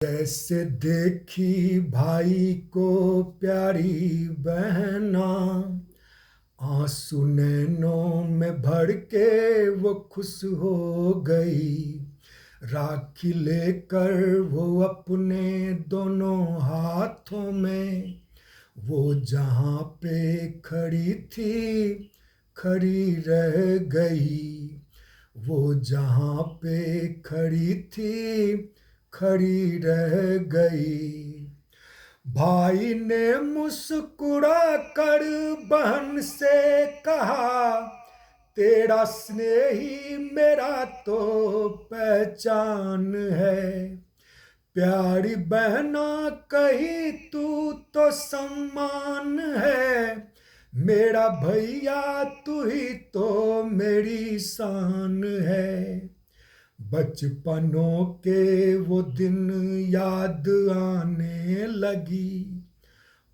जैसे देखी भाई को प्यारी बहना, आंसू नैनों में भर के वो खुश हो गई। राखी लेकर वो अपने दोनों हाथों में, वो जहाँ पे खड़ी थी खड़ी रह गई। वो जहाँ पे खड़ी थी खड़ी रह गई। भाई ने मुस्कुरा कर बहन से कहा, तेरा स्नेही मेरा तो पहचान है। प्यारी बहना कही तू तो सम्मान है, मेरा भैया तू ही तो मेरी शान है। बचपनों के वो दिन याद आने लगी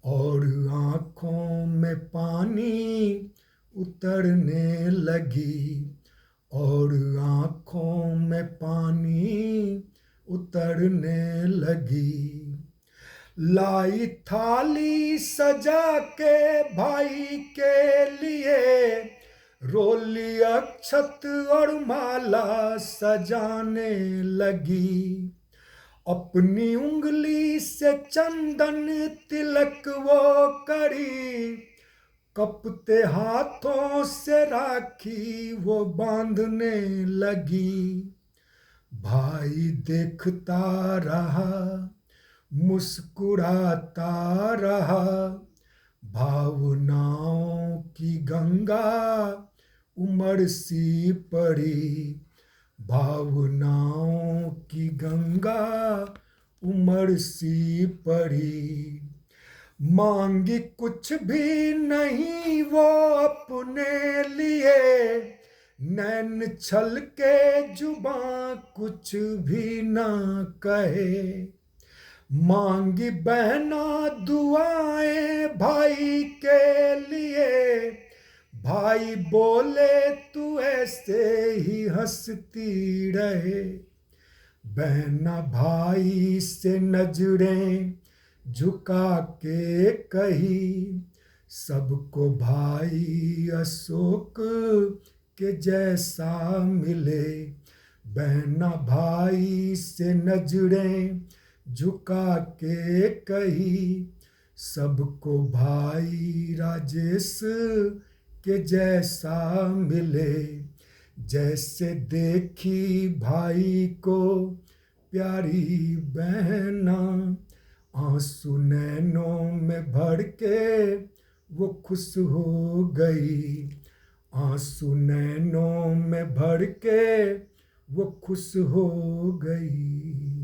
और आँखों में पानी उतरने लगी, और आँखों में पानी उतरने लगी। लाई थाली सजा के भाई के लिए, रोली अक्षत और माला सजाने लगी। अपनी उंगली से चंदन तिलक वो करी, कपते हाथों से राखी वो बांधने लगी। भाई देखता रहा, मुस्कुराता रहा, भावनाओं की गंगा उमड़ सी पड़ी। भावनाओं की गंगा उमड़ सी पड़ी। मांगी कुछ भी नहीं वो अपने लिए, नैन छल के जुबां कुछ भी ना कहे। मांगी बहना दुआएं भाई के लिए, भाई बोले तू ऐसे ही हंसती रहे। बहना भाई से नजरें झुका के कही, सबको भाई अशोक के जैसा मिले। बहना भाई से नजरें झुका के कही, सबको भाई राजेश के जैसा मिले। जैसे देखी भाई को प्यारी बहना, आंसू नैनों में भर के वो खुश हो गई। आंसू नैनों में भर के वो खुश हो गई।